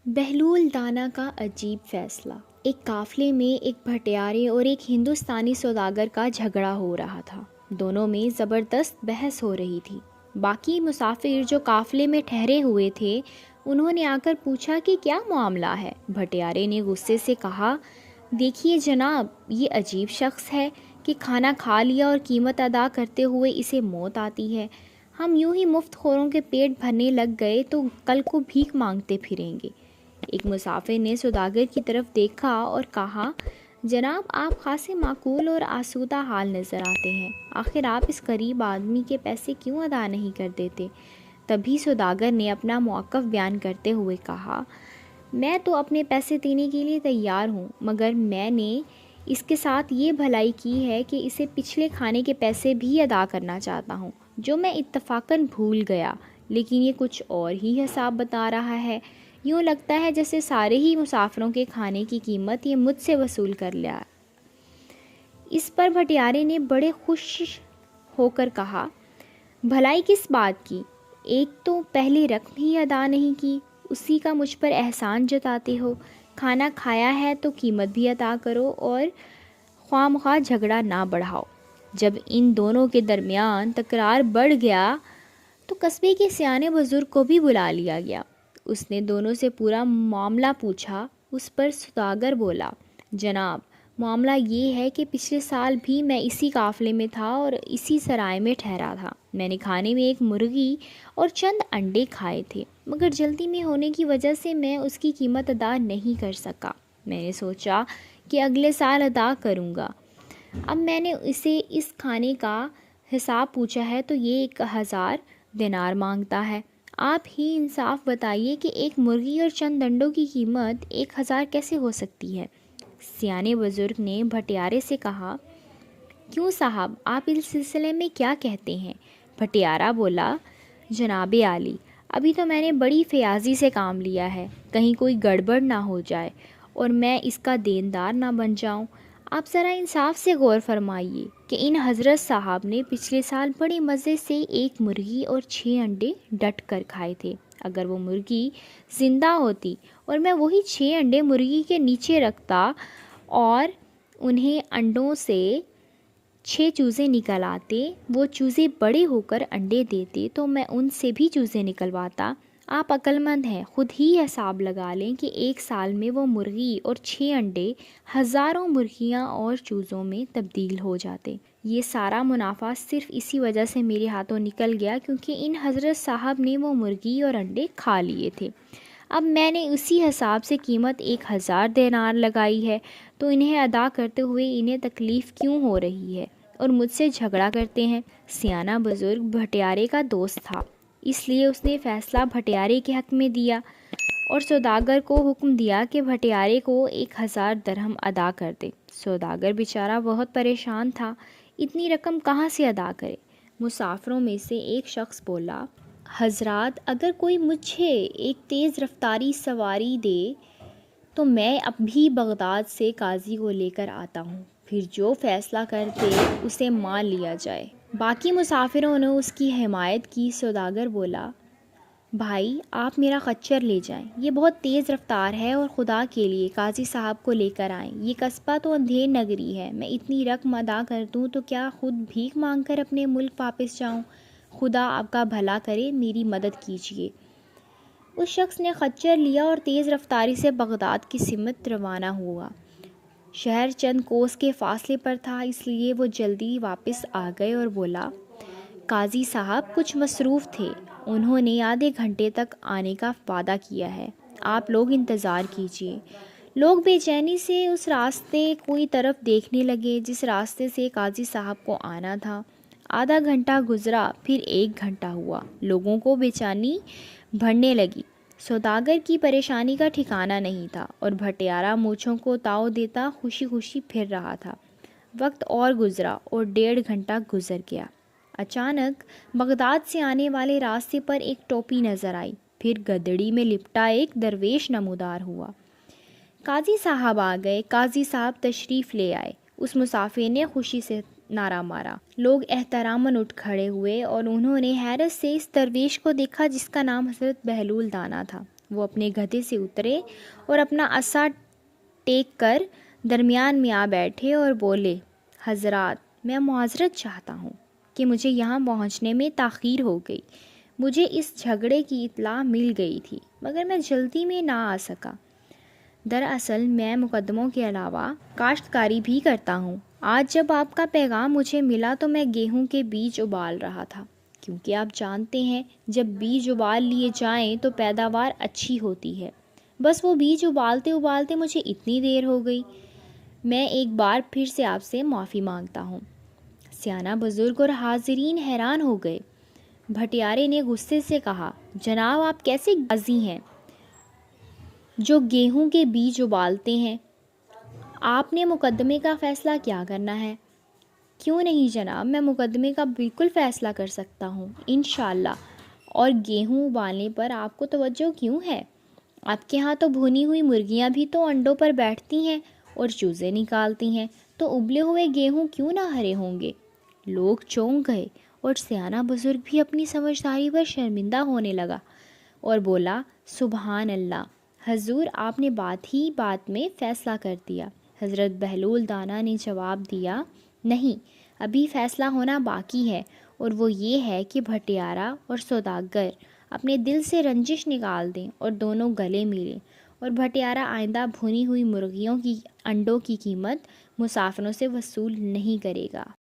بہلول دانا کا عجیب فیصلہ۔ ایک قافلے میں ایک بھٹیارے اور ایک ہندوستانی سوداگر کا جھگڑا ہو رہا تھا۔ دونوں میں زبردست بحث ہو رہی تھی۔ باقی مسافر جو قافلے میں ٹھہرے ہوئے تھے انہوں نے آ کر پوچھا کہ کیا معاملہ ہے۔ بھٹیارے نے غصے سے کہا، دیکھیے جناب، یہ عجیب شخص ہے کہ کھانا کھا لیا اور قیمت ادا کرتے ہوئے اسے موت آتی ہے۔ ہم یوں ہی مفت خوروں کے پیٹ بھرنے لگ گئے تو کل کو بھیک مانگتے پھریں گے۔ ایک مسافر نے سوداگر کی طرف دیکھا اور کہا، جناب آپ خاصے معقول اور آسودہ حال نظر آتے ہیں، آخر آپ اس غریب آدمی کے پیسے کیوں ادا نہیں کر دیتے؟ تبھی سوداگر نے اپنا موقف بیان کرتے ہوئے کہا، میں تو اپنے پیسے دینے کے لیے تیار ہوں، مگر میں نے اس کے ساتھ یہ بھلائی کی ہے کہ اسے پچھلے کھانے کے پیسے بھی ادا کرنا چاہتا ہوں، جو میں اتفاقاً بھول گیا، لیکن یہ کچھ اور ہی حساب بتا رہا ہے۔ یوں لگتا ہے جیسے سارے ہی مسافروں کے کھانے کی قیمت یہ مجھ سے وصول کر لیا۔ اس پر بھٹیارے نے بڑے خوش ہو کر کہا، بھلائی کس بات کی؟ ایک تو پہلے رقم ہی ادا نہیں کی، اسی کا مجھ پر احسان جتاتے ہو۔ کھانا کھایا ہے تو قیمت بھی ادا کرو اور خواہ مخواہ جھگڑا نہ بڑھاؤ۔ جب ان دونوں کے درمیان تکرار بڑھ گیا تو قصبے کے سیانے بزرگ کو بھی بلا لیا گیا۔ اس نے دونوں سے پورا معاملہ پوچھا۔ اس پر سوداگر بولا، جناب، معاملہ یہ ہے کہ پچھلے سال بھی میں اسی قافلے میں تھا اور اسی سرائے میں ٹھہرا تھا۔ میں نے کھانے میں ایک مرغی اور چند انڈے کھائے تھے، مگر جلدی میں ہونے کی وجہ سے میں اس کی قیمت ادا نہیں کر سکا۔ میں نے سوچا کہ اگلے سال ادا کروں گا۔ اب میں نے اسے اس کھانے کا حساب پوچھا ہے تو یہ 1000 دینار مانگتا ہے۔ آپ ہی انصاف بتائیے کہ ایک مرغی اور چند انڈوں کی قیمت 1000 کیسے ہو سکتی ہے؟ سیانے بزرگ نے بھٹیارے سے کہا، کیوں صاحب، آپ اس سلسلے میں کیا کہتے ہیں؟ بھٹیارا بولا، جناب عالی، ابھی تو میں نے بڑی فیاضی سے کام لیا ہے، کہیں کوئی گڑبڑ نہ ہو جائے اور میں اس کا دیندار نہ بن جاؤں۔ آپ ذرا انصاف سے غور فرمائیے کہ ان حضرت صاحب نے پچھلے سال بڑے مزے سے ایک مرغی اور 6 انڈے ڈٹ کر کھائے تھے۔ اگر وہ مرغی زندہ ہوتی اور میں وہی 6 انڈے مرغی کے نیچے رکھتا اور انہیں انڈوں سے 6 چوزے نکل آتے، وہ چوزے بڑے ہو کر انڈے دیتے تو میں ان سے بھی چوزے نکلواتا۔ آپ عقل مند ہیں، خود ہی حساب لگا لیں کہ ایک سال میں وہ مرغی اور 6 انڈے ہزاروں مرغیاں اور چوزوں میں تبدیل ہو جاتے۔ یہ سارا منافع صرف اسی وجہ سے میرے ہاتھوں نکل گیا کیونکہ ان حضرت صاحب نے وہ مرغی اور انڈے کھا لیے تھے۔ اب میں نے اسی حساب سے قیمت 1000 دینار لگائی ہے، تو انہیں ادا کرتے ہوئے انہیں تکلیف کیوں ہو رہی ہے اور مجھ سے جھگڑا کرتے ہیں؟ سیانہ بزرگ بھٹیارے کا دوست تھا، اس لیے اس نے فیصلہ بھٹیارے کے حق میں دیا اور سوداگر کو حکم دیا کہ بھٹیارے کو 1000 درہم ادا کر دے۔ سوداگر بیچارہ بہت پریشان تھا، اتنی رقم کہاں سے ادا کرے؟ مسافروں میں سے ایک شخص بولا، حضرات، اگر کوئی مجھے ایک تیز رفتاری سواری دے تو میں اب بھی بغداد سے قاضی کو لے کر آتا ہوں، پھر جو فیصلہ کر دے اسے مان لیا جائے۔ باقی مسافروں نے اس کی حمایت کی۔ سوداگر بولا، بھائی آپ میرا خچر لے جائیں، یہ بہت تیز رفتار ہے اور خدا کے لیے قاضی صاحب کو لے کر آئیں۔ یہ قصبہ تو اندھیر نگری ہے، میں اتنی رقم ادا کر دوں تو کیا خود بھیک مانگ کر اپنے ملک واپس جاؤں؟ خدا آپ کا بھلا کرے، میری مدد کیجیے۔ اس شخص نے خچر لیا اور تیز رفتاری سے بغداد کی سمت روانہ ہوا۔ شہر چند کوس کے فاصلے پر تھا، اس لیے وہ جلدی واپس آ گئے اور بولا، قاضی صاحب کچھ مصروف تھے، انہوں نے آدھے گھنٹے تک آنے کا وعدہ کیا ہے، آپ لوگ انتظار کیجیے۔ لوگ بے چینی سے اس راستے کوئی طرف دیکھنے لگے جس راستے سے قاضی صاحب کو آنا تھا۔ آدھا گھنٹہ گزرا، پھر 1 گھنٹہ ہوا، لوگوں کو بے چینی بڑھنے لگی۔ سوداگر کی پریشانی کا ٹھکانہ نہیں تھا اور بھٹیارا مونچھوں کو تاؤ دیتا خوشی خوشی پھر رہا تھا۔ وقت اور گزرا اور 1.5 گھنٹہ گزر گیا۔ اچانک بغداد سے آنے والے راستے پر ایک ٹوپی نظر آئی، پھر گدڑی میں لپٹا ایک درویش نمودار ہوا۔ قاضی صاحب آ گئے، قاضی صاحب تشریف لے آئے۔ اس مسافر نے خوشی سے نعرہ مارا۔ لوگ احتراماً اٹھ کھڑے ہوئے اور انہوں نے حیرت سے اس درویش کو دیکھا جس کا نام حضرت بہلول دانا تھا۔ وہ اپنے گدھے سے اترے اور اپنا عصا ٹیک کر درمیان میں آ بیٹھے اور بولے، حضرات، میں معذرت چاہتا ہوں کہ مجھے یہاں پہنچنے میں تاخیر ہو گئی۔ مجھے اس جھگڑے کی اطلاع مل گئی تھی مگر میں جلدی میں نہ آ سکا۔ دراصل میں مقدموں کے علاوہ کاشتکاری بھی کرتا ہوں۔ آج جب آپ کا پیغام مجھے ملا تو میں گیہوں کے بیج ابال رہا تھا، کیونکہ آپ جانتے ہیں جب بیج ابال لیے جائیں تو پیداوار اچھی ہوتی ہے۔ بس وہ بیج ابالتے ابالتے مجھے اتنی دیر ہو گئی۔ میں ایک بار پھر سے آپ سے معافی مانگتا ہوں۔ سیانہ بزرگ اور حاضرین حیران ہو گئے۔ بھٹیارے نے غصے سے کہا، جناب آپ کیسے غازی ہیں جو گیہوں کے بیج ابالتے ہیں؟ آپ نے مقدمے کا فیصلہ کیا کرنا ہے؟ کیوں نہیں جناب، میں مقدمے کا بالکل فیصلہ کر سکتا ہوں انشاءاللہ۔ اور گیہوں ابالنے پر آپ کو توجہ کیوں ہے؟ آپ کے ہاں تو بھونی ہوئی مرغیاں بھی تو انڈوں پر بیٹھتی ہیں اور چوزے نکالتی ہیں، تو ابلے ہوئے گیہوں کیوں نہ ہرے ہوں گے؟ لوگ چونک گئے اور سیانہ بزرگ بھی اپنی سمجھداری پر شرمندہ ہونے لگا اور بولا، سبحان اللہ، حضور آپ نے بات ہی بات میں فیصلہ کر دیا۔ حضرت بہلول دانا نے جواب دیا، نہیں، ابھی فیصلہ ہونا باقی ہے، اور وہ یہ ہے کہ بھٹیارا اور سوداگر اپنے دل سے رنجش نکال دیں اور دونوں گلے ملیں، اور بھٹیارا آئندہ بھونی ہوئی مرغیوں کی انڈوں کی قیمت مسافروں سے وصول نہیں کرے گا۔